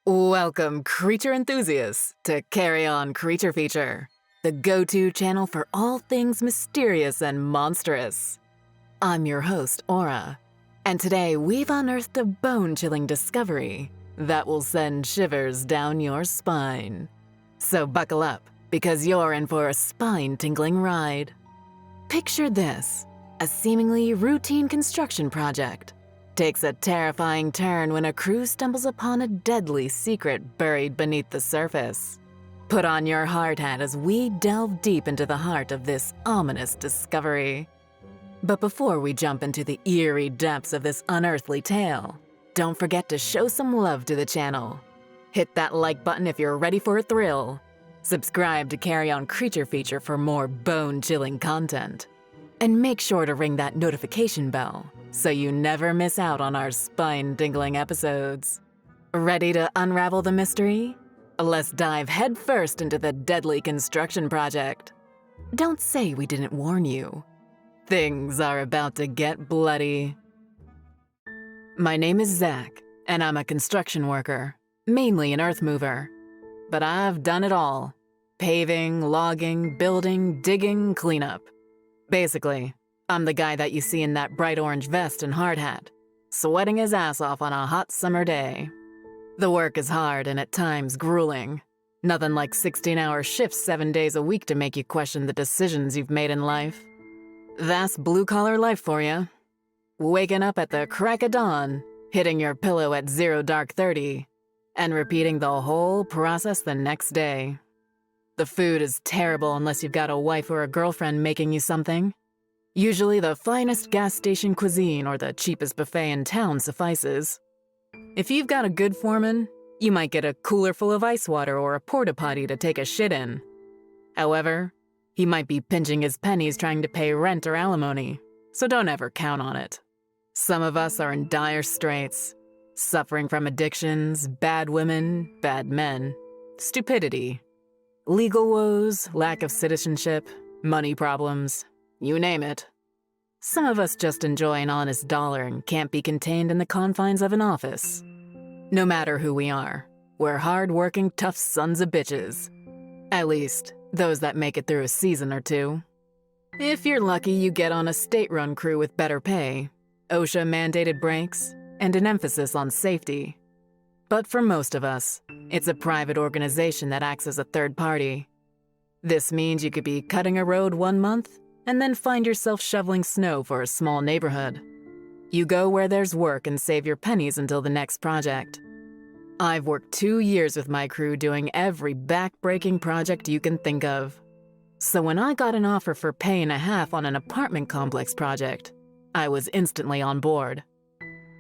Welcome, creature enthusiasts, to Carrion Creature Feature, the go-to channel for all things mysterious and monstrous. I'm your host, Aura, and today we've unearthed a bone-chilling discovery that will send shivers down your spine. So buckle up, because you're in for a spine-tingling ride. Picture this: a seemingly routine construction project takes a terrifying turn when a crew stumbles upon a deadly secret buried beneath the surface. Put on your hard hat as we delve deep into the heart of this ominous discovery. But before we jump into the eerie depths of this unearthly tale, don't forget to show some love to the channel. Hit that like button if you're ready for a thrill. Subscribe to Carrion Creature Feature for more bone-chilling content. And make sure to ring that notification bell so you never miss out on our spine-tingling episodes. Ready to unravel the mystery? Let's dive headfirst into the deadly construction project. Don't say we didn't warn you. Things are about to get bloody. My name is Zach, and I'm a construction worker, mainly an earth mover. But I've done it all: paving, logging, building, digging, cleanup. Basically, I'm the guy that you see in that bright orange vest and hard hat, sweating his ass off on a hot summer day. The work is hard and at times grueling. Nothing like 16-hour shifts 7 days a week to make you question the decisions you've made in life. That's blue-collar life for you. Waking up at the crack of dawn, hitting your pillow at 0 dark 30, and repeating the whole process the next day. The food is terrible unless you've got a wife or a girlfriend making you something. Usually the finest gas station cuisine or the cheapest buffet in town suffices. If you've got a good foreman, you might get a cooler full of ice water or a porta potty to take a shit in. However, he might be pinching his pennies trying to pay rent or alimony, so don't ever count on it. Some of us are in dire straits, suffering from addictions, bad women, bad men, stupidity, legal woes, lack of citizenship, money problems, you name it. Some of us just enjoy an honest dollar and can't be contained in the confines of an office. No matter who we are, we're hard-working, tough sons of bitches. At least, those that make it through a season or two. If you're lucky, you get on a state-run crew with better pay, OSHA-mandated breaks, and an emphasis on safety. But for most of us, it's a private organization that acts as a third party. This means you could be cutting a road 1 month and then find yourself shoveling snow for a small neighborhood. You go where there's work and save your pennies until the next project. I've worked 2 years with my crew doing every back-breaking project you can think of. So when I got an offer for pay and a half on an apartment complex project, I was instantly on board.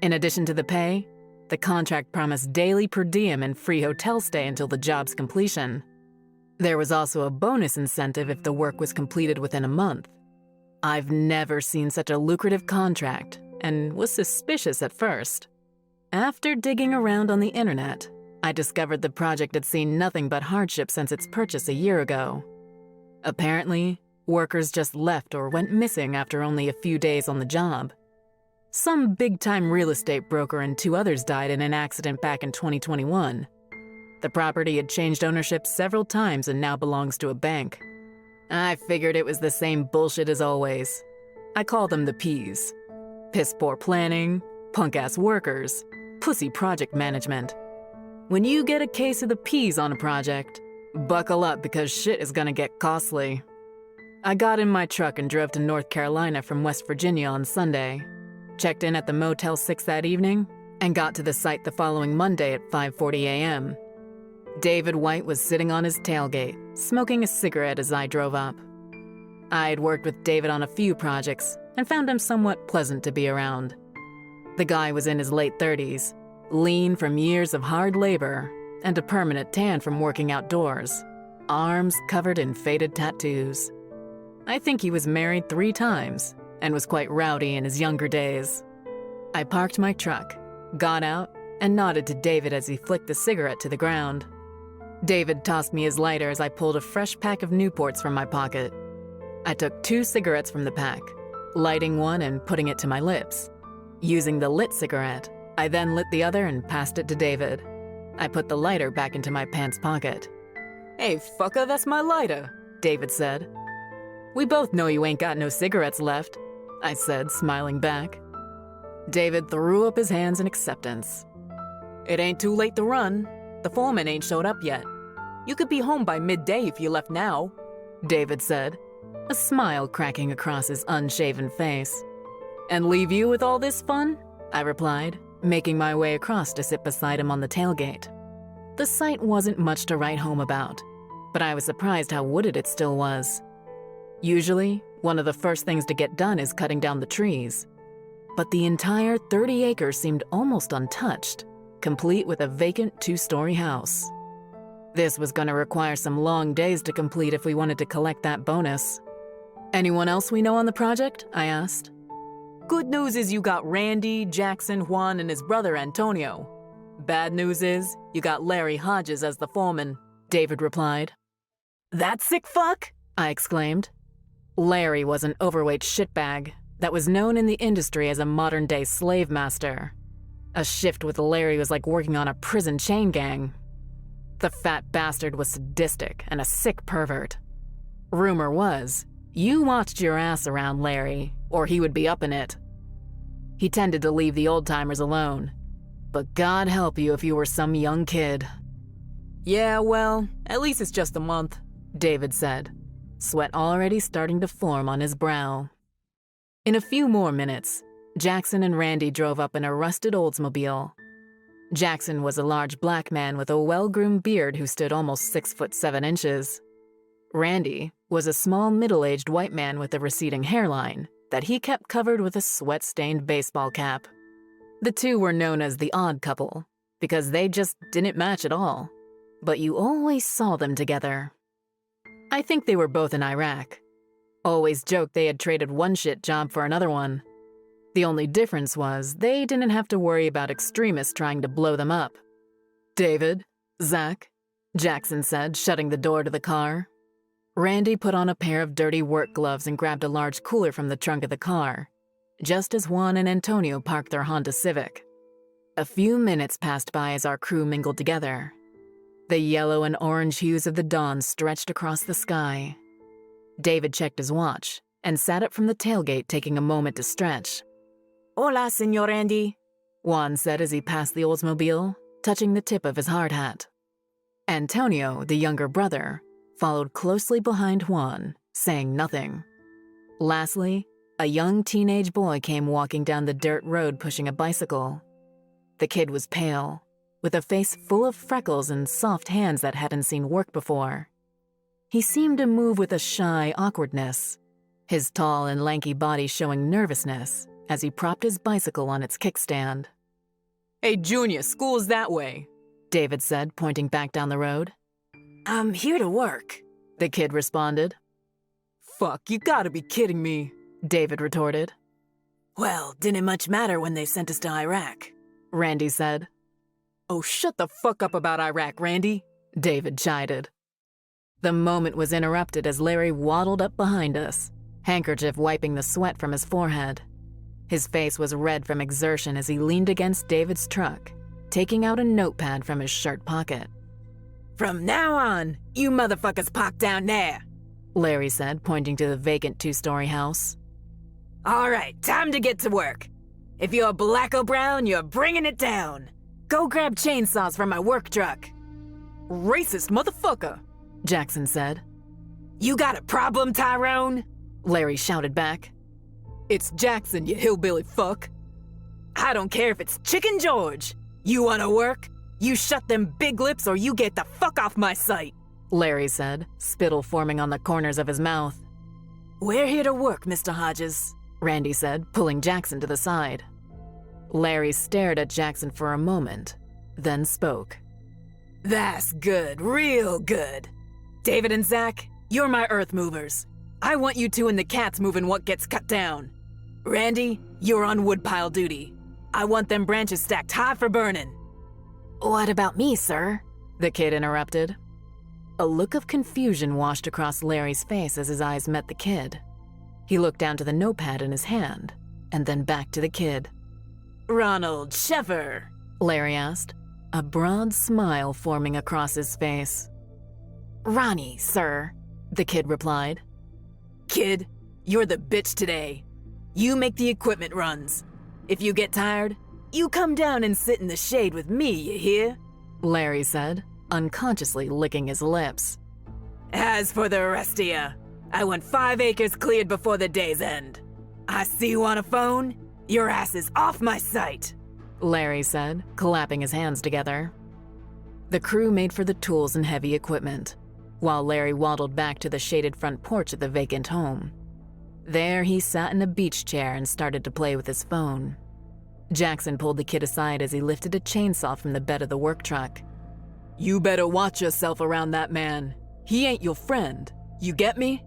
In addition to the pay, the contract promised daily per diem and free hotel stay until the job's completion. There was also a bonus incentive if the work was completed within a month. I've never seen such a lucrative contract and was suspicious at first. After digging around on the internet, I discovered the project had seen nothing but hardship since its purchase a year ago. Apparently, workers just left or went missing after only a few days on the job. Some big-time real estate broker and 2 others died in an accident back in 2021. The property had changed ownership several times and now belongs to a bank. I figured it was the same bullshit as always. I call them the P's. Piss-poor planning, punk-ass workers, pussy project management. When you get a case of the P's on a project, buckle up because shit is gonna get costly. I got in my truck and drove to North Carolina from West Virginia on Sunday. Checked in at the Motel 6 that evening, and got to the site the following Monday at 5:40 a.m. David White was sitting on his tailgate, smoking a cigarette as I drove up. I'd worked with David on a few projects and found him somewhat pleasant to be around. The guy was in his late 30s, lean from years of hard labor, and a permanent tan from working outdoors, arms covered in faded tattoos. I think he was married 3 times and was quite rowdy in his younger days. I parked my truck, got out, and nodded to David as he flicked the cigarette to the ground. David tossed me his lighter as I pulled a fresh pack of Newports from my pocket. I took 2 cigarettes from the pack, lighting one and putting it to my lips. Using the lit cigarette, I then lit the other and passed it to David. I put the lighter back into my pants pocket. "Hey, fucker, that's my lighter," David said. "We both know you ain't got no cigarettes left," I said, smiling back. David threw up his hands in acceptance. "It ain't too late to run. The foreman ain't showed up yet. You could be home by midday if you left now," David said, a smile cracking across his unshaven face. "And leave you with all this fun?" I replied, making my way across to sit beside him on the tailgate. The site wasn't much to write home about, but I was surprised how wooded it still was. Usually, one of the first things to get done is cutting down the trees. But the entire 30 acres seemed almost untouched, complete with a vacant 2-story house. This was going to require some long days to complete if we wanted to collect that bonus. "Anyone else we know on the project?" I asked. "Good news is you got Randy, Jackson, Juan, and his brother Antonio. Bad news is you got Larry Hodges as the foreman," David replied. "That sick fuck?" I exclaimed. Larry was an overweight shitbag that was known in the industry as a modern-day slave master. A shift with Larry was like working on a prison chain gang. The fat bastard was sadistic and a sick pervert. Rumor was, you watched your ass around Larry, or he would be up in it. He tended to leave the old-timers alone. But God help you if you were some young kid. "Yeah, well, at least it's just a month," David said, sweat already starting to form on his brow. In a few more minutes, Jackson and Randy drove up in a rusted Oldsmobile. Jackson was a large black man with a well-groomed beard who stood almost 6'7". Randy was a small middle-aged white man with a receding hairline that he kept covered with a sweat-stained baseball cap. The two were known as the odd couple because they just didn't match at all, but you always saw them together. I think they were both in Iraq. Always joked they had traded one shit job for another one. The only difference was they didn't have to worry about extremists trying to blow them up. "David, Zach," Jackson said, shutting the door to the car. Randy put on a pair of dirty work gloves and grabbed a large cooler from the trunk of the car, just as Juan and Antonio parked their Honda Civic. A few minutes passed by as our crew mingled together. The yellow and orange hues of the dawn stretched across the sky. David checked his watch and sat up from the tailgate, taking a moment to stretch. "Hola, Señor Randy," Juan said as he passed the Oldsmobile, touching the tip of his hard hat. Antonio, the younger brother, followed closely behind Juan, saying nothing. Lastly, a young teenage boy came walking down the dirt road pushing a bicycle. The kid was pale, with a face full of freckles and soft hands that hadn't seen work before. He seemed to move with a shy awkwardness, his tall and lanky body showing nervousness as he propped his bicycle on its kickstand. "Hey, Junior, school's that way," David said, pointing back down the road. "I'm here to work," the kid responded. "Fuck, you gotta be kidding me," David retorted. "Well, didn't much matter when they sent us to Iraq," Randy said. "Oh, shut the fuck up about Iraq, Randy," David chided. The moment was interrupted as Larry waddled up behind us, handkerchief wiping the sweat from his forehead. His face was red from exertion as he leaned against David's truck, taking out a notepad from his shirt pocket. "From now on, you motherfuckers park down there," Larry said, pointing to the vacant 2-story house. "All right, time to get to work. If you're black or brown, you're bringing it down. Go grab chainsaws from my work truck." "Racist motherfucker," Jackson said. "You got a problem, Tyrone?" Larry shouted back. "It's Jackson, you hillbilly fuck." "I don't care if it's Chicken George. You wanna work? You shut them big lips or you get the fuck off my site," Larry said, spittle forming on the corners of his mouth. "We're here to work, Mr. Hodges," Randy said, pulling Jackson to the side. Larry stared at Jackson for a moment, then spoke. "That's good, real good. David and Zach, you're my earth movers. I want you two in the cats moving what gets cut down. Randy, you're on woodpile duty. I want them branches stacked high for burning." "What about me, sir?" the kid interrupted. A look of confusion washed across Larry's face as his eyes met the kid. He looked down to the notepad in his hand, and then back to the kid. "Ronald Sheffer," Larry asked, a broad smile forming across his face. "Ronnie, sir," the kid replied. "Kid, you're the bitch today. You make the equipment runs. If you get tired, you come down and sit in the shade with me, you hear?" Larry said, unconsciously licking his lips. "As for the rest of ya, I want 5 acres cleared before the day's end. I see you on a phone. Your ass is off my sight," Larry said, clapping his hands together. The crew made for the tools and heavy equipment, while Larry waddled back to the shaded front porch of the vacant home. There he sat in a beach chair and started to play with his phone. Jackson pulled the kid aside as he lifted a chainsaw from the bed of the work truck. "You better watch yourself around that man. He ain't your friend. You get me?"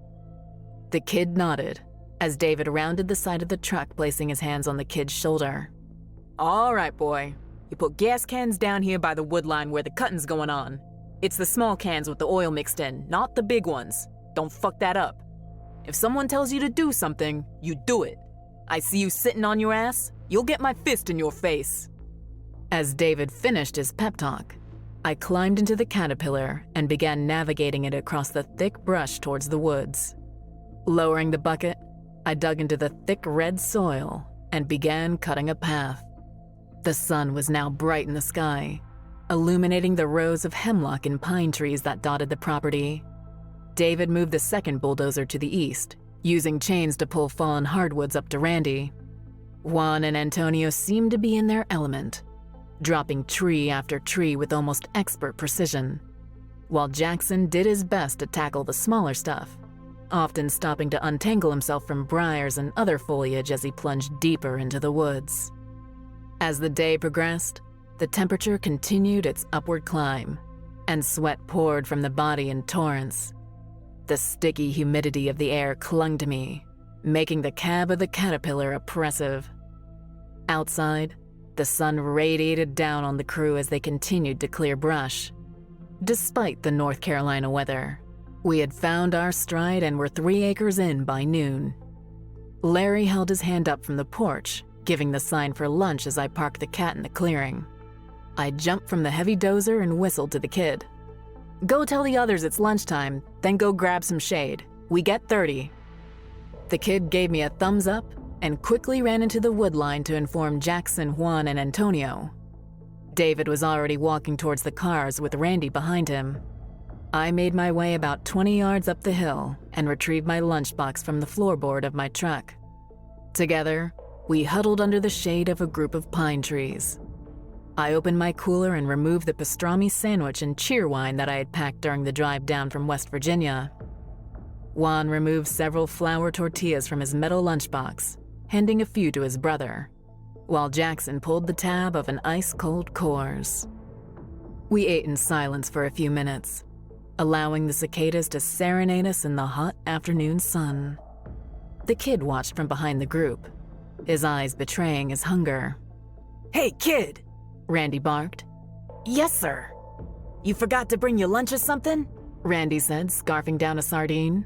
The kid nodded as David rounded the side of the truck, placing his hands on the kid's shoulder. "All right, boy. You put gas cans down here by the wood line where the cutting's going on. It's the small cans with the oil mixed in, not the big ones. Don't fuck that up. If someone tells you to do something, you do it. I see you sitting on your ass, you'll get my fist in your face." As David finished his pep talk, I climbed into the Caterpillar and began navigating it across the thick brush towards the woods. Lowering the bucket, I dug into the thick red soil and began cutting a path. The sun was now bright in the sky, illuminating the rows of hemlock and pine trees that dotted the property. David moved the second bulldozer to the east, using chains to pull fallen hardwoods up to Randy. Juan and Antonio seemed to be in their element, dropping tree after tree with almost expert precision, while Jackson did his best to tackle the smaller stuff, often stopping to untangle himself from briars and other foliage as he plunged deeper into the woods. As the day progressed, the temperature continued its upward climb, and sweat poured from the body in torrents. The sticky humidity of the air clung to me, making the cab of the Caterpillar oppressive. Outside, the sun radiated down on the crew as they continued to clear brush. Despite the North Carolina weather, we had found our stride and were 3 acres in by noon. Larry held his hand up from the porch, giving the sign for lunch as I parked the cat in the clearing. I jumped from the heavy dozer and whistled to the kid. "Go tell the others it's lunchtime, then go grab some shade. We get 30. The kid gave me a thumbs up and quickly ran into the wood line to inform Jackson, Juan, and Antonio. David was already walking towards the cars with Randy behind him. I made my way about 20 yards up the hill and retrieved my lunchbox from the floorboard of my truck. Together, we huddled under the shade of a group of pine trees. I opened my cooler and removed the pastrami sandwich and cheerwine that I had packed during the drive down from West Virginia. Juan removed several flour tortillas from his metal lunchbox, handing a few to his brother, while Jackson pulled the tab of an ice-cold Coors. We ate in silence for a few minutes, allowing the cicadas to serenade us in the hot afternoon sun. The kid watched from behind the group, his eyes betraying his hunger. "Hey, kid!" Randy barked. "Yes, sir." "You forgot to bring your lunch or something?" Randy said, scarfing down a sardine.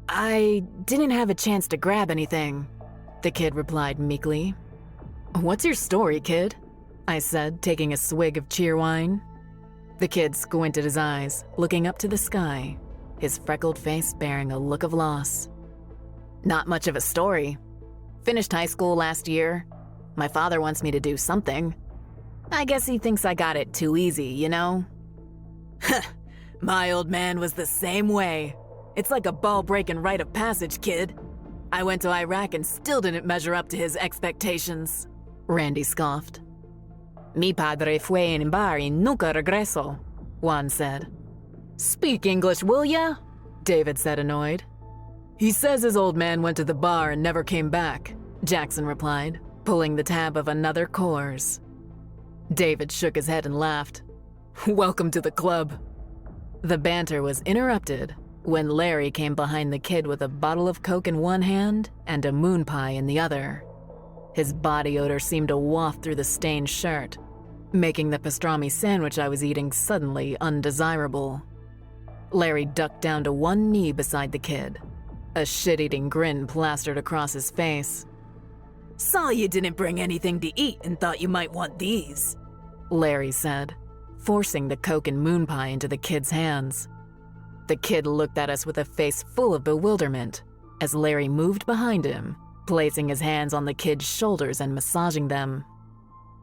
"I didn't have a chance to grab anything," the kid replied meekly. "What's your story, kid?" I said, taking a swig of cheerwine. The kid squinted his eyes, looking up to the sky, his freckled face bearing a look of loss. "Not much of a story. Finished high school last year. My father wants me to do something. I guess he thinks I got it too easy, you know?" "My old man was the same way. It's like a ball-breaking rite of passage, kid. I went to Iraq and still didn't measure up to his expectations," Randy scoffed. "Mi padre fue en bar y nunca regresó," Juan said. "Speak English, will ya?" David said, annoyed. "He says his old man went to the bar and never came back," Jackson replied, pulling the tab of another Coors. David shook his head and laughed. "Welcome to the club." The banter was interrupted when Larry came behind the kid with a bottle of Coke in one hand and a moon pie in the other. His body odor seemed to waft through the stained shirt, making the pastrami sandwich I was eating suddenly undesirable. Larry ducked down to one knee beside the kid, a shit-eating grin plastered across his face. "Saw you didn't bring anything to eat and thought you might want these." Larry said, forcing the Coke and moon pie into the kid's hands. The kid looked at us with a face full of bewilderment as Larry moved behind him, placing his hands on the kid's shoulders and massaging them.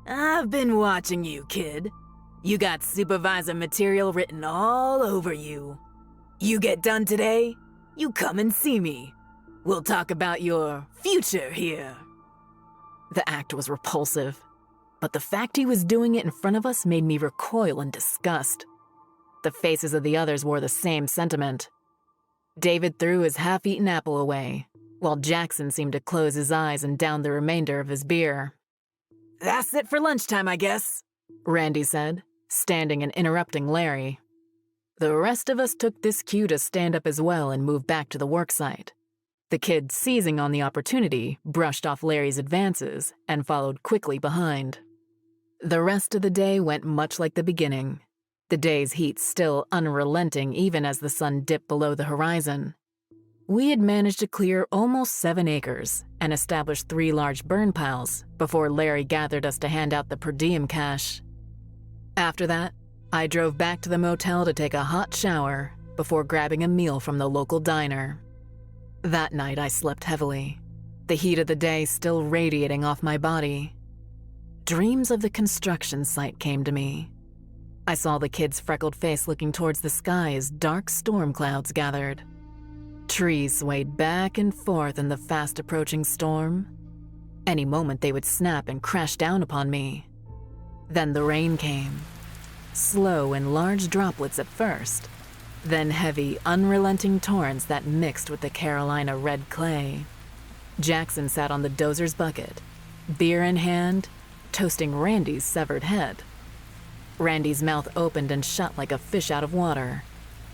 I've been watching you, kid. You got supervisor material written all over you. You get done today, you come and see me. We'll talk about your future here. The act was repulsive, but the fact he was doing it in front of us made me recoil in disgust. The faces of the others wore the same sentiment. David threw his half-eaten apple away, while Jackson seemed to close his eyes and down the remainder of his beer. That's it for lunchtime, I guess, Randy said, standing and interrupting Larry. The rest of us took this cue to stand up as well and move back to the worksite. The kid, seizing on the opportunity, brushed off Larry's advances and followed quickly behind. The rest of the day went much like the beginning, the day's heat still unrelenting even as the sun dipped below the horizon. We had managed to clear almost 7 acres and establish 3 large burn piles before Larry gathered us to hand out the per diem cash. After that, I drove back to the motel to take a hot shower before grabbing a meal from the local diner. That night I slept heavily, the heat of the day still radiating off my body. Dreams of the construction site came to me. I saw the kid's freckled face looking towards the sky as dark storm clouds gathered. Trees swayed back and forth in the fast-approaching storm. Any moment they would snap and crash down upon me. Then the rain came, slow in large droplets at first, then heavy, unrelenting torrents that mixed with the Carolina red clay. Jackson sat on the dozer's bucket, beer in hand, toasting Randy's severed head. Randy's mouth opened and shut like a fish out of water.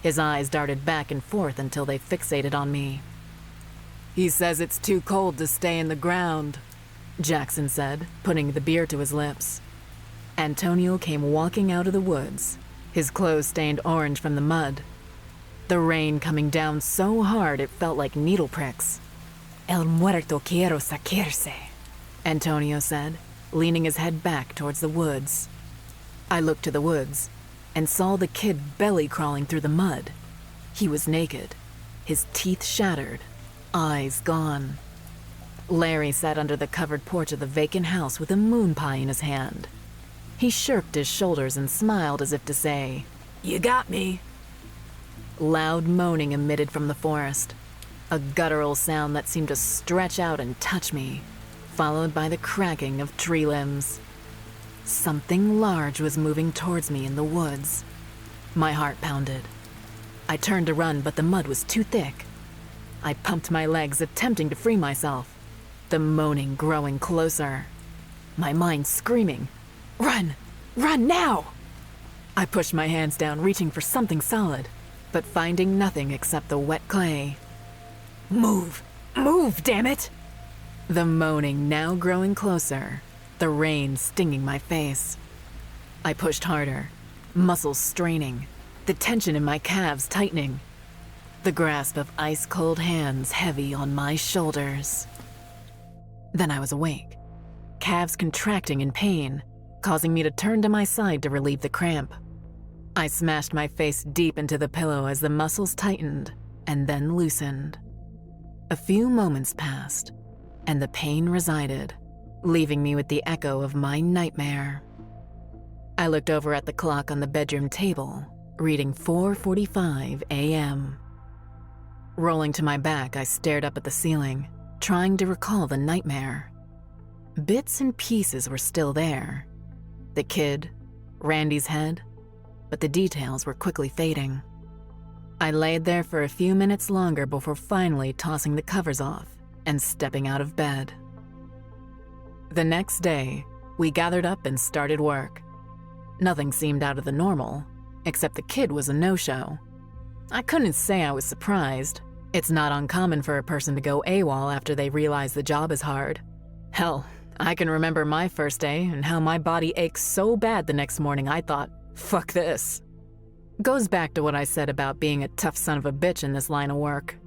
His eyes darted back and forth until they fixated on me. He says it's too cold to stay in the ground, Jackson said, putting the beer to his lips. Antonio came walking out of the woods, his clothes stained orange from the mud. The rain coming down so hard it felt like needle pricks. El muerto quiero saquirse, Antonio said, leaning his head back towards the woods. I looked to the woods and saw the kid belly crawling through the mud. He was naked, his teeth shattered, eyes gone. Larry sat under the covered porch of the vacant house with a moon pie in his hand. He shirked his shoulders and smiled as if to say, "You got me." Loud moaning emitted from the forest, a guttural sound that seemed to stretch out and touch me, followed by the cracking of tree limbs. Something large was moving towards me in the woods. My heart pounded. I turned to run, but the mud was too thick. I pumped my legs, attempting to free myself, the moaning growing closer. My mind screaming, "Run! Run now!" I pushed my hands down, reaching for something solid, but finding nothing except the wet clay. "Move! Move, damn it!" The moaning now growing closer, the rain stinging my face. I pushed harder, muscles straining, the tension in my calves tightening, the grasp of ice-cold hands heavy on my shoulders. Then I was awake, calves contracting in pain, causing me to turn to my side to relieve the cramp. I smashed my face deep into the pillow as the muscles tightened and then loosened. A few moments passed, and the pain resided, leaving me with the echo of my nightmare. I looked over at the clock on the bedroom table, reading 4:45 a.m. Rolling to my back, I stared up at the ceiling, trying to recall the nightmare. Bits and pieces were still there. The kid, Randy's head, but the details were quickly fading. I laid there for a few minutes longer before finally tossing the covers off and stepping out of bed. The next day, we gathered up and started work. Nothing seemed out of the normal, except the kid was a no-show. I couldn't say I was surprised. It's not uncommon for a person to go AWOL after they realize the job is hard. Hell, I can remember my first day and how my body ached so bad the next morning I thought, fuck this. Goes back to what I said about being a tough son of a bitch in this line of work.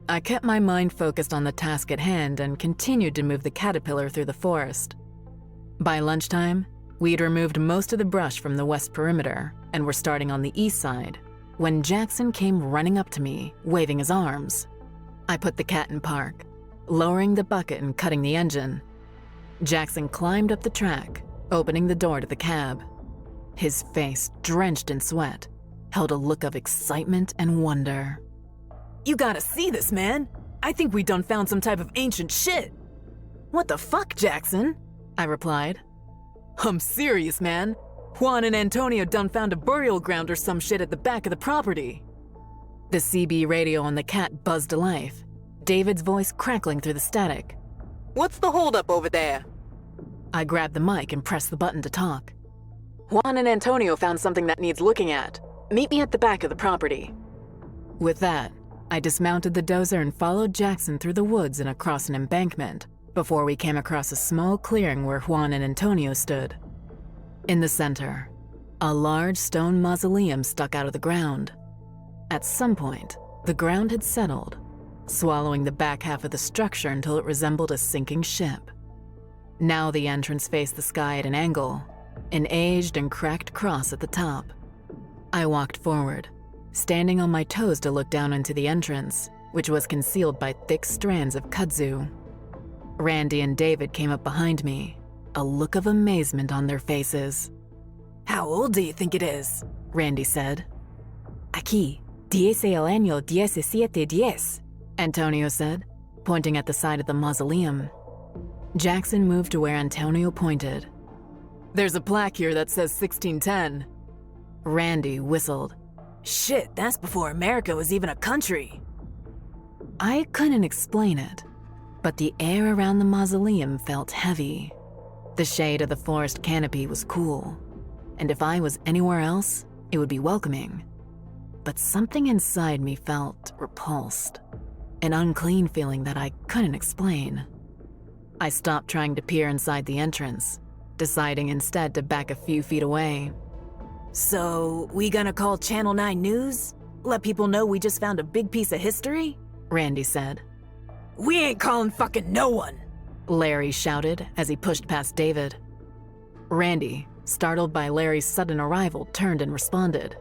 I kept my mind focused on the task at hand and continued to move the caterpillar through the forest. By lunchtime, We'd removed most of the brush from the west perimeter and were starting on the east side when Jackson came running up to me, waving his arms. I put the cat in park, lowering the bucket and cutting the engine. Jackson climbed up the track, opening the door to the cab. His face, drenched in sweat, held a look of excitement and wonder. You gotta see this, man. I think we done found some type of ancient shit. What the fuck, Jackson? I replied. I'm serious, man. Juan and Antonio done found a burial ground or some shit at the back of the property. The CB radio on the cat buzzed to life, David's voice crackling through the static. What's the holdup over there? I grabbed the mic and pressed the button to talk. Juan and Antonio found something that needs looking at. Meet me at the back of the property. With that, I dismounted the dozer and followed Jackson through the woods and across an embankment before we came across a small clearing where Juan and Antonio stood. In the center, a large stone mausoleum stuck out of the ground. At some point, the ground had settled, swallowing the back half of the structure until it resembled a sinking ship. Now the entrance faced the sky at an angle, an aged and cracked cross at the top. I walked forward, standing on my toes to look down into the entrance, which was concealed by thick strands of kudzu. Randy and David came up behind me, a look of amazement on their faces. How old do you think it is? Randy said. Aquí, 10 el año 1710, Antonio said, pointing at the side of the mausoleum. Jackson moved to where Antonio pointed. There's a plaque here that says 1610. Randy whistled. Shit, that's before America was even a country. I couldn't explain it, but the air around the mausoleum felt heavy. The shade of the forest canopy was cool, and if I was anywhere else, it would be welcoming. But something inside me felt repulsed, an unclean feeling that I couldn't explain. I stopped trying to peer inside the entrance, deciding instead to back a few feet away. So, we gonna call Channel 9 News? Let people know we just found a big piece of history? Randy said. We ain't calling fucking no one! Larry shouted as he pushed past David. Randy, startled by Larry's sudden arrival, turned and responded.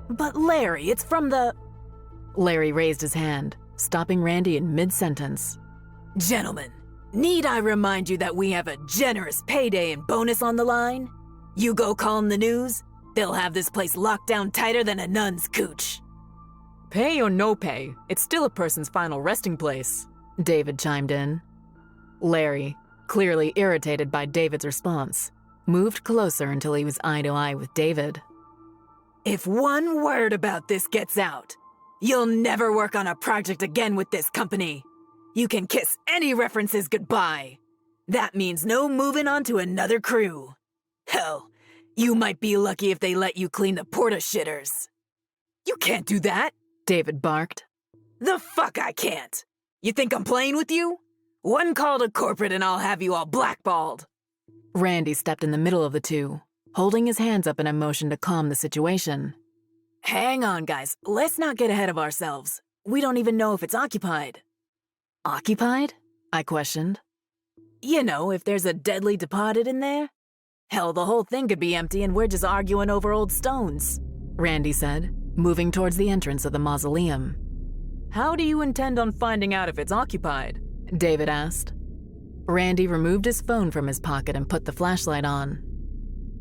But Larry, it's from the... Larry raised his hand, stopping Randy in mid-sentence. Gentlemen, need I remind you that we have a generous payday and bonus on the line? You go calling the news, they'll have this place locked down tighter than a nun's cooch. Pay or no pay, it's still a person's final resting place, David chimed in. Larry, clearly irritated by David's response, moved closer until he was eye to eye with David. If one word about this gets out, you'll never work on a project again with this company. You can kiss any references goodbye. That means no moving on to another crew. Hell, you might be lucky if they let you clean the porta shitters. You can't do that, David barked. The fuck I can't. You think I'm playing with you? One call to corporate and I'll have you all blackballed. Randy stepped in the middle of the two, holding his hands up in a motion to calm the situation. Hang on, guys. Let's not get ahead of ourselves. We don't even know if it's occupied. Occupied? I questioned. You know, if there's a deadly deposit in there. Hell, the whole thing could be empty and we're just arguing over old stones, Randy said, moving towards the entrance of the mausoleum. How do you intend on finding out if it's occupied? David asked. Randy removed his phone from his pocket and put the flashlight on.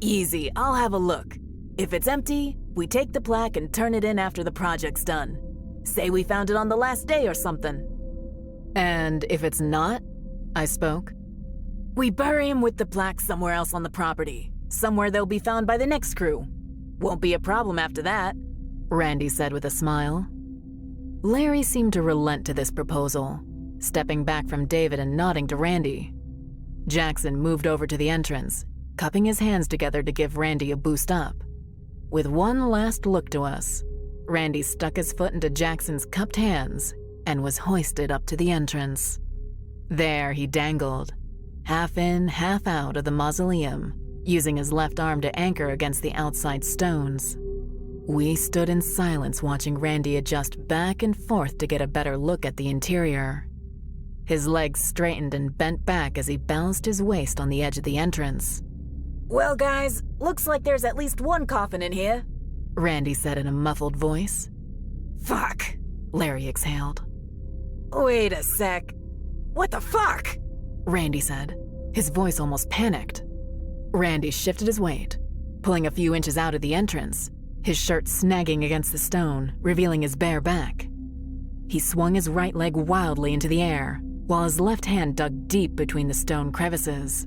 Easy, I'll have a look. If it's empty, we take the plaque and turn it in after the project's done. Say we found it on the last day or something. And if it's not? I spoke. We bury him with the plaque somewhere else on the property. Somewhere they'll be found by the next crew. Won't be a problem after that, Randy said with a smile. Larry seemed to relent to this proposal, stepping back from David and nodding to Randy. Jackson moved over to the entrance, cupping his hands together to give Randy a boost up. With one last look to us, Randy stuck his foot into Jackson's cupped hands and was hoisted up to the entrance. There he dangled, half in, half out of the mausoleum, using his left arm to anchor against the outside stones. We stood in silence watching Randy adjust back and forth to get a better look at the interior. His legs straightened and bent back as he balanced his waist on the edge of the entrance. Well, guys, looks like there's at least one coffin in here, Randy said in a muffled voice. Fuck. Larry exhaled. Wait a sec. What the fuck? Randy said, his voice almost panicked. Randy shifted his weight, pulling a few inches out of the entrance, his shirt snagging against the stone, revealing his bare back. He swung his right leg wildly into the air, while his left hand dug deep between the stone crevices.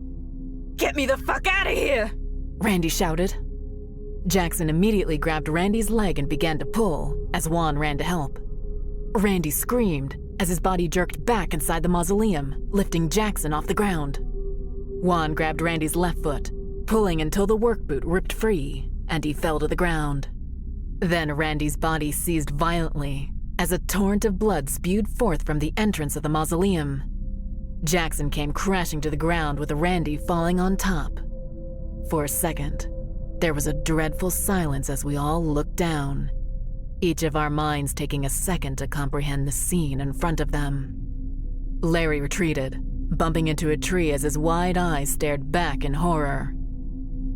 Get me the fuck out of here! Randy shouted. Jackson immediately grabbed Randy's leg and began to pull, as Juan ran to help. Randy screamed as his body jerked back inside the mausoleum, lifting Jackson off the ground. Juan grabbed Randy's left foot, pulling until the work boot ripped free, and he fell to the ground. Then Randy's body seized violently as a torrent of blood spewed forth from the entrance of the mausoleum. Jackson came crashing to the ground with Randy falling on top. For a second, there was a dreadful silence as we all looked down, each of our minds taking a second to comprehend the scene in front of them. Larry retreated, bumping into a tree as his wide eyes stared back in horror.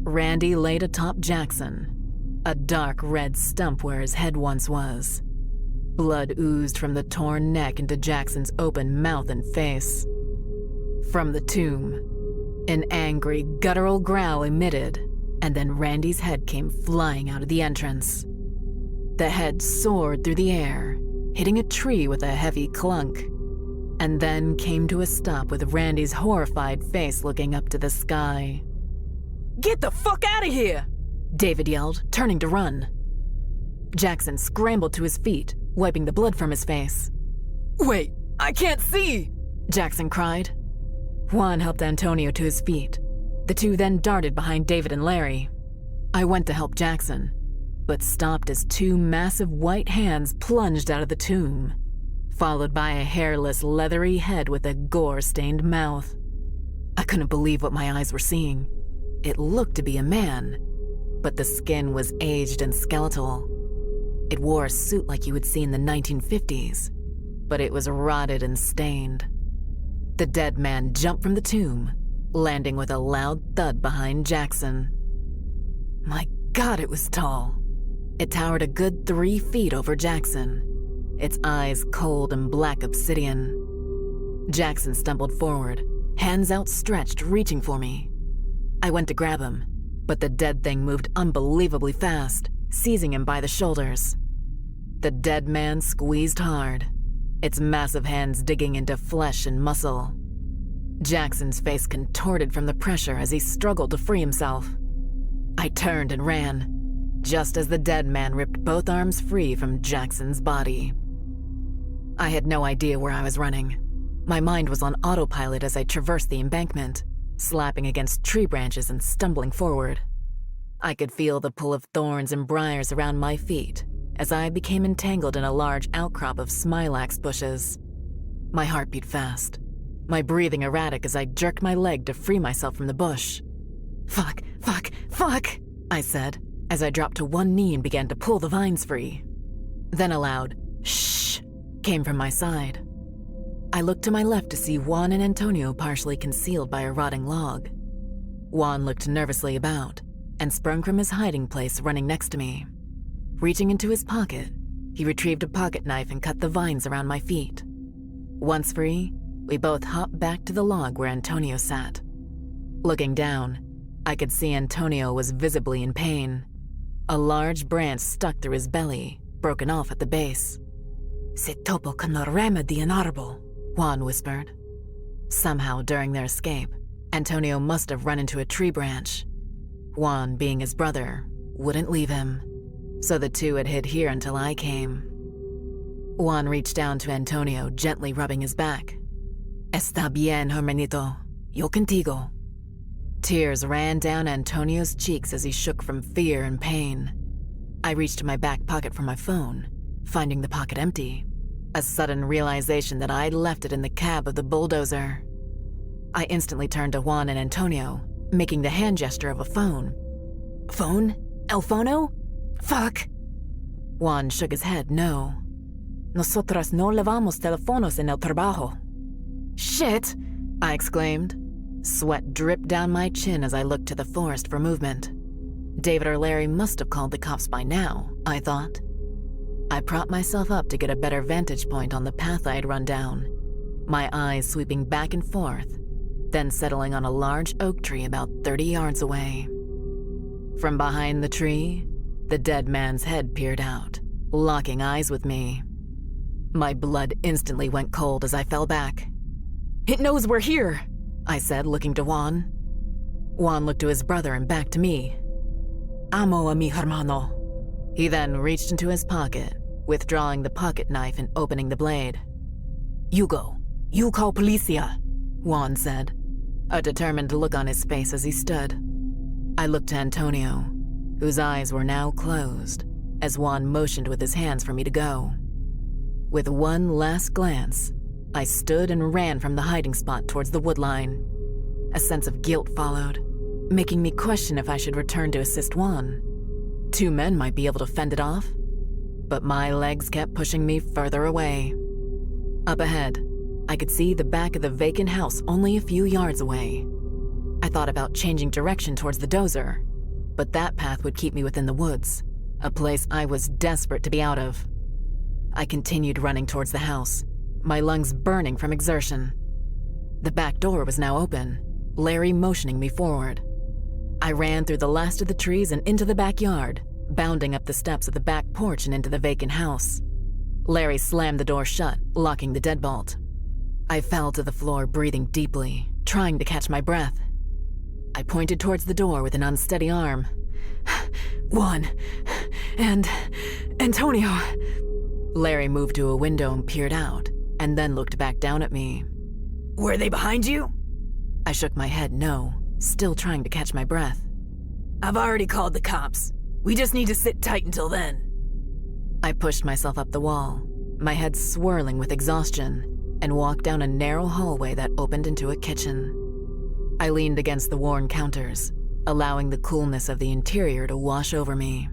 Randy laid atop Jackson, a dark red stump where his head once was. Blood oozed from the torn neck into Jackson's open mouth and face. From the tomb, an angry, guttural growl emitted, and then Randy's head came flying out of the entrance. The head soared through the air, hitting a tree with a heavy clunk, and then came to a stop with Randy's horrified face looking up to the sky. Get the fuck out of here! David yelled, turning to run. Jackson scrambled to his feet, wiping the blood from his face. Wait, I can't see! Jackson cried. Juan helped Antonio to his feet. The two then darted behind David and Larry. I went to help Jackson, but stopped as two massive white hands plunged out of the tomb, followed by a hairless, leathery head with a gore-stained mouth. I couldn't believe what my eyes were seeing. It looked to be a man, but the skin was aged and skeletal. It wore a suit like you would see in the 1950s, but it was rotted and stained. The dead man jumped from the tomb, landing with a loud thud behind Jackson. My God, it was tall. It towered a good 3 feet over Jackson, its eyes cold and black obsidian. Jackson stumbled forward, hands outstretched, reaching for me. I went to grab him, but the dead thing moved unbelievably fast, seizing him by the shoulders. The dead man squeezed hard, its massive hands digging into flesh and muscle. Jackson's face contorted from the pressure as he struggled to free himself. I turned and ran, just as the dead man ripped both arms free from Jackson's body. I had no idea where I was running. My mind was on autopilot as I traversed the embankment, slapping against tree branches and stumbling forward. I could feel the pull of thorns and briars around my feet as I became entangled in a large outcrop of smilax bushes. My heart beat fast, my breathing erratic as I jerked my leg to free myself from the bush. Fuck, fuck, fuck, I said, as I dropped to one knee and began to pull the vines free. Then a loud, shh, came from my side. I looked to my left to see Juan and Antonio partially concealed by a rotting log. Juan looked nervously about and sprung from his hiding place, running next to me. Reaching into his pocket, he retrieved a pocket knife and cut the vines around my feet. Once free, we both hopped back to the log where Antonio sat. Looking down, I could see Antonio was visibly in pain. A large branch stuck through his belly, broken off at the base. "Se topo con la rama di un arbol," Juan whispered. Somehow, during their escape, Antonio must have run into a tree branch. Juan, being his brother, wouldn't leave him, so the two had hid here until I came. Juan reached down to Antonio, gently rubbing his back. "Está bien, hermanito. Yo contigo." Tears ran down Antonio's cheeks as he shook from fear and pain. I reached to my back pocket for my phone, finding the pocket empty. A sudden realization that I'd left it in the cab of the bulldozer. I instantly turned to Juan and Antonio, making the hand gesture of a phone. "Phone? El phono? Fuck!" Juan shook his head, no. "Nosotras no levamos teléfonos en el trabajo." "Shit!" I exclaimed. Sweat dripped down my chin as I looked to the forest for movement. David or Larry must have called the cops by now, I thought. I propped myself up to get a better vantage point on the path I had run down, my eyes sweeping back and forth, then settling on a large oak tree about 30 yards away. From behind the tree, the dead man's head peered out, locking eyes with me. My blood instantly went cold as I fell back. It knows we're here, I said, looking to Juan. Juan looked to his brother and back to me. Amo a mi hermano. He then reached into his pocket, withdrawing the pocket knife and opening the blade. You go. You call policia, Juan said, a determined look on his face as he stood. I looked to Antonio, whose eyes were now closed, as Juan motioned with his hands for me to go. With one last glance, I stood and ran from the hiding spot towards the wood line. A sense of guilt followed, making me question if I should return to assist Juan. 2 men might be able to fend it off, but my legs kept pushing me further away. Up ahead, I could see the back of the vacant house only a few yards away. I thought about changing direction towards the dozer, but that path would keep me within the woods, a place I was desperate to be out of. I continued running towards the house, my lungs burning from exertion. The back door was now open, Larry motioning me forward. I ran through the last of the trees and into the backyard, bounding up the steps of the back porch and into the vacant house. Larry slammed the door shut, locking the deadbolt. I fell to the floor, breathing deeply, trying to catch my breath. I pointed towards the door with an unsteady arm. Juan, and Antonio. Larry moved to a window and peered out, and then looked back down at me. Were they behind you? I shook my head no, still trying to catch my breath. I've already called the cops. We just need to sit tight until then. I pushed myself up the wall, my head swirling with exhaustion, and walked down a narrow hallway that opened into a kitchen. I leaned against the worn counters, allowing the coolness of the interior to wash over me.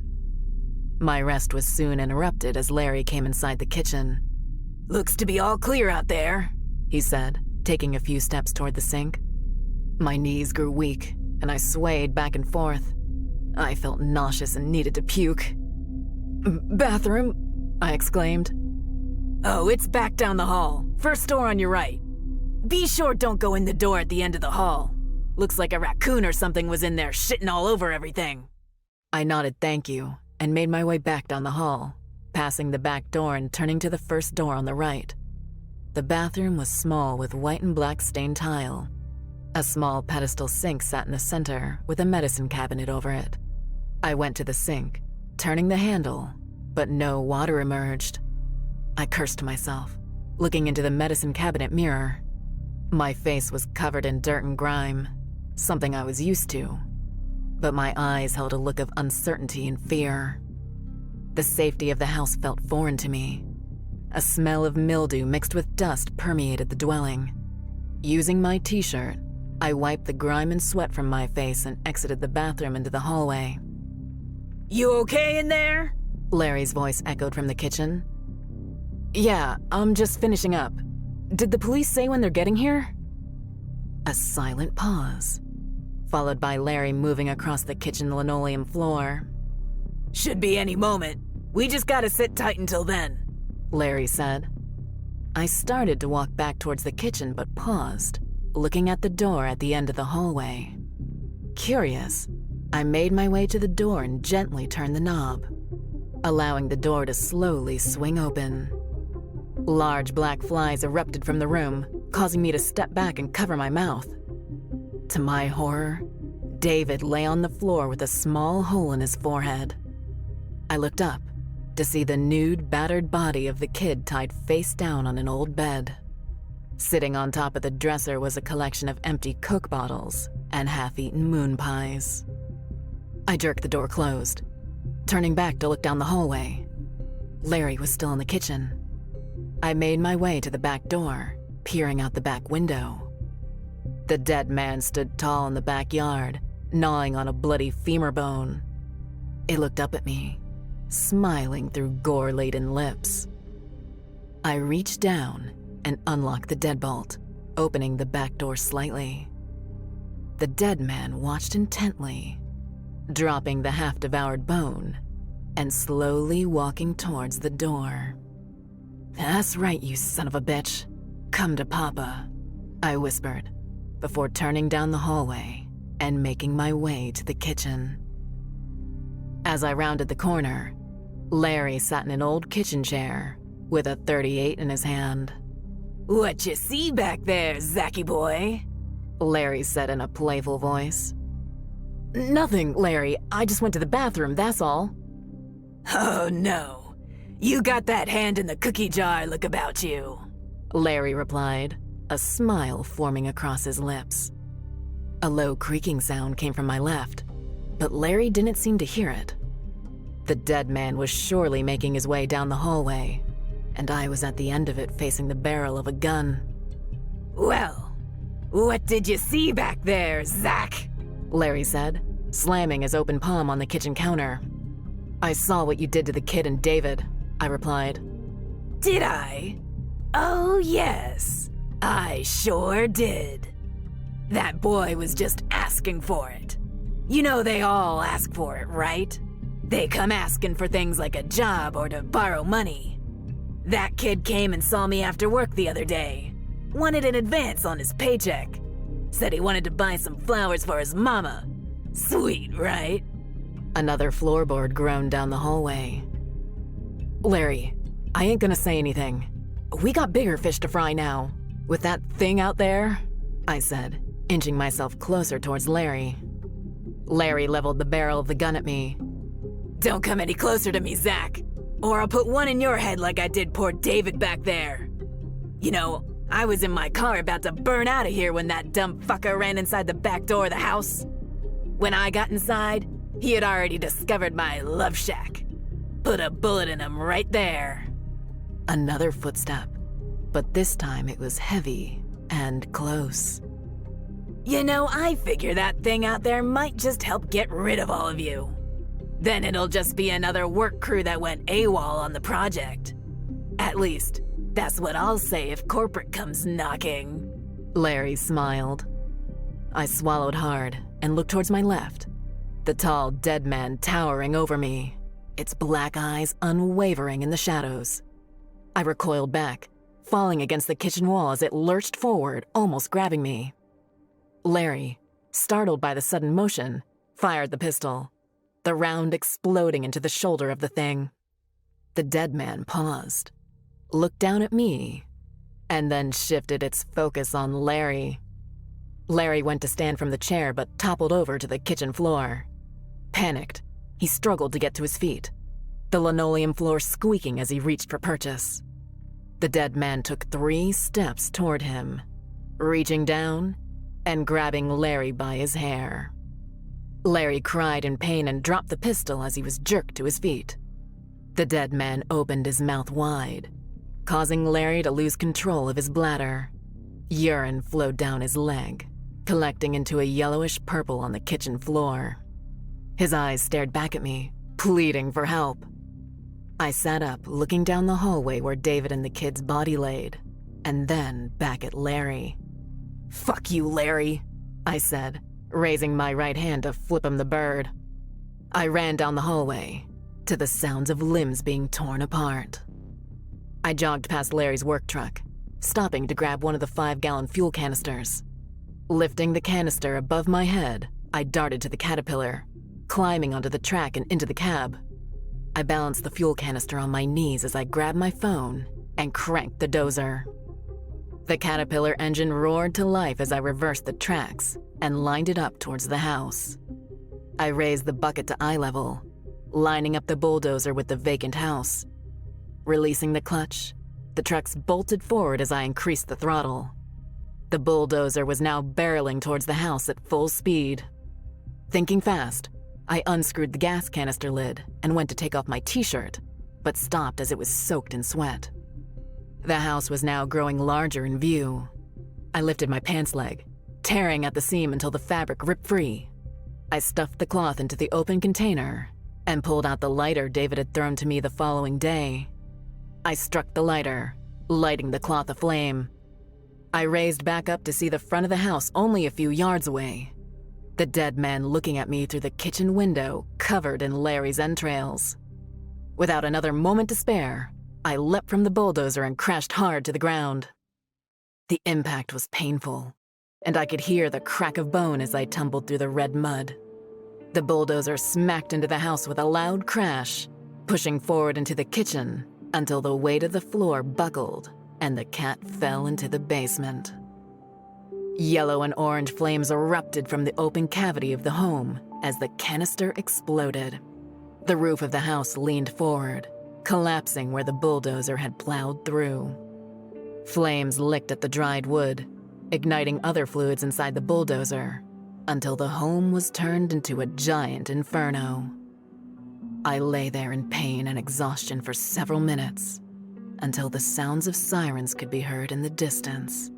My rest was soon interrupted as Larry came inside the kitchen. Looks to be all clear out there, he said, taking a few steps toward the sink. My knees grew weak, and I swayed back and forth. I felt nauseous and needed to puke. Bathroom? I exclaimed. Oh, it's back down the hall. First door on your right. Be sure don't go in the door at the end of the hall. Looks like a raccoon or something was in there shitting all over everything. I nodded thank you and made my way back down the hall, passing the back door and turning to the first door on the right. The bathroom was small with white and black stained tile. A small pedestal sink sat in the center with a medicine cabinet over it. I went to the sink, turning the handle, but no water emerged. I cursed myself, looking into the medicine cabinet mirror. My face was covered in dirt and grime, something I was used to, but my eyes held a look of uncertainty and fear. The safety of the house felt foreign to me. A smell of mildew mixed with dust permeated the dwelling. Using my t-shirt, I wiped the grime and sweat from my face and exited the bathroom into the hallway. You okay in there? Larry's voice echoed from the kitchen. Yeah, I'm just finishing up. Did the police say when they're getting here? A silent pause, followed by Larry moving across the kitchen linoleum floor. Should be any moment. We just gotta sit tight until then, Larry said. I started to walk back towards the kitchen but paused, looking at the door at the end of the hallway. Curious, I made my way to the door and gently turned the knob, allowing the door to slowly swing open. Large black flies erupted from the room, causing me to step back and cover my mouth. To my horror, David lay on the floor with a small hole in his forehead. I looked up to see the nude, battered body of the kid tied face down on an old bed. Sitting on top of the dresser was a collection of empty Coke bottles and half-eaten moon pies. I jerked the door closed, turning back to look down the hallway. Larry was still in the kitchen. I made my way to the back door, peering out the back window. The dead man stood tall in the backyard, gnawing on a bloody femur bone. It looked up at me, smiling through gore-laden lips. I reached down and unlocked the deadbolt, opening the back door slightly. The dead man watched intently, dropping the half-devoured bone and slowly walking towards the door. "That's right, you son of a bitch. Come to Papa," I whispered, before turning down the hallway and making my way to the kitchen. As I rounded the corner, Larry sat in an old kitchen chair with a .38 in his hand. "What you see back there, Zacky boy?" Larry said in a playful voice. "Nothing, Larry. I just went to the bathroom, that's all." "Oh no, you got that hand in the cookie jar look about you," Larry replied, a smile forming across his lips. A low creaking sound came from my left, but Larry didn't seem to hear it. The dead man was surely making his way down the hallway, and I was at the end of it facing the barrel of a gun. "Well, what did you see back there, Zach?" Larry said, slamming his open palm on the kitchen counter. "I saw what you did to the kid and David," I replied. "Did I? Oh yes, I sure did. That boy was just asking for it. You know they all ask for it, right? They come asking for things like a job or to borrow money. That kid came and saw me after work the other day. Wanted an advance on his paycheck. Said he wanted to buy some flowers for his mama. Sweet, right?" Another floorboard groaned down the hallway. "Larry, I ain't gonna say anything. We got bigger fish to fry now. With that thing out there," I said, inching myself closer towards Larry. Larry leveled the barrel of the gun at me. "Don't come any closer to me, Zach, or I'll put one in your head like I did poor David back there. You know, I was in my car about to burn out of here when that dumb fucker ran inside the back door of the house. When I got inside, he had already discovered my love shack. Put a bullet in him right there." Another footstep, but this time it was heavy and close. "You know, I figure that thing out there might just help get rid of all of you. Then it'll just be another work crew that went AWOL on the project. At least, that's what I'll say if corporate comes knocking." Larry smiled. I swallowed hard and looked towards my left, the tall dead man towering over me, its black eyes unwavering in the shadows. I recoiled back, falling against the kitchen wall as it lurched forward, almost grabbing me. Larry, startled by the sudden motion, fired the pistol, the round exploding into the shoulder of the thing. The dead man paused, looked down at me, and then shifted its focus on Larry. Larry went to stand from the chair but toppled over to the kitchen floor. Panicked, he struggled to get to his feet, the linoleum floor squeaking as he reached for purchase. The dead man took 3 steps toward him, reaching down and grabbing Larry by his hair. Larry cried in pain and dropped the pistol as he was jerked to his feet. The dead man opened his mouth wide, causing Larry to lose control of his bladder. Urine flowed down his leg, collecting into a yellowish purple on the kitchen floor. His eyes stared back at me, pleading for help. I sat up, looking down the hallway where David and the kid's body laid, and then back at Larry. "Fuck you, Larry," I said, raising my right hand to flip him the bird. I ran down the hallway, to the sounds of limbs being torn apart. I jogged past Larry's work truck, stopping to grab one of the 5-gallon fuel canisters. Lifting the canister above my head, I darted to the Caterpillar, climbing onto the track and into the cab. I balanced the fuel canister on my knees as I grabbed my phone and cranked the dozer. The Caterpillar engine roared to life as I reversed the tracks and lined it up towards the house. I raised the bucket to eye level, lining up the bulldozer with the vacant house. Releasing the clutch, the trucks bolted forward as I increased the throttle. The bulldozer was now barreling towards the house at full speed. Thinking fast, I unscrewed the gas canister lid and went to take off my t-shirt, but stopped as it was soaked in sweat. The house was now growing larger in view. I lifted my pants leg, tearing at the seam until the fabric ripped free. I stuffed the cloth into the open container and pulled out the lighter David had thrown to me the following day. I struck the lighter, lighting the cloth aflame. I raised back up to see the front of the house only a few yards away, the dead man looking at me through the kitchen window covered in Larry's entrails. Without another moment to spare, I leapt from the bulldozer and crashed hard to the ground. The impact was painful, and I could hear the crack of bone as I tumbled through the red mud. The bulldozer smacked into the house with a loud crash, pushing forward into the kitchen until the weight of the floor buckled and the cat fell into the basement. Yellow and orange flames erupted from the open cavity of the home as the canister exploded. The roof of the house leaned forward, collapsing where the bulldozer had plowed through. Flames licked at the dried wood, igniting other fluids inside the bulldozer until the home was turned into a giant inferno. I lay there in pain and exhaustion for several minutes until the sounds of sirens could be heard in the distance.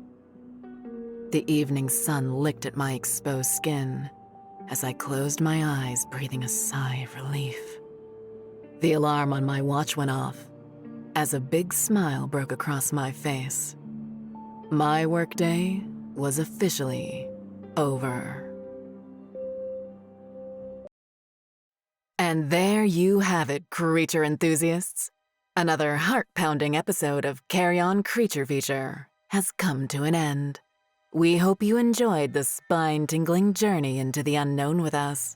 The evening sun licked at my exposed skin as I closed my eyes, breathing a sigh of relief. The alarm on my watch went off as a big smile broke across my face. My workday was officially over. And there you have it, creature enthusiasts. Another heart-pounding episode of Carrion Creature Feature has come to an end. We hope you enjoyed the spine-tingling journey into the unknown with us.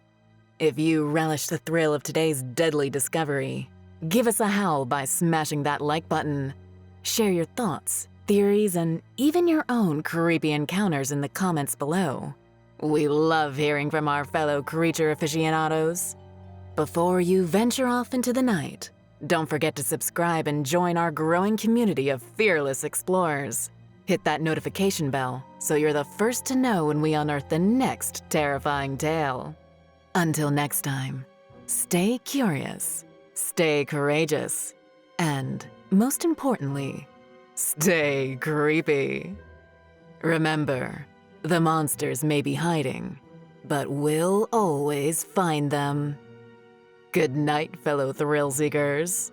If you relish the thrill of today's deadly discovery, give us a howl by smashing that like button. Share your thoughts, theories, and even your own creepy encounters in the comments below. We love hearing from our fellow creature aficionados. Before you venture off into the night, don't forget to subscribe and join our growing community of fearless explorers. Hit that notification bell so you're the first to know when we unearth the next terrifying tale. Until next time, stay curious, stay courageous, and most importantly, stay creepy. Remember, the monsters may be hiding, but we'll always find them. Good night, fellow thrill seekers.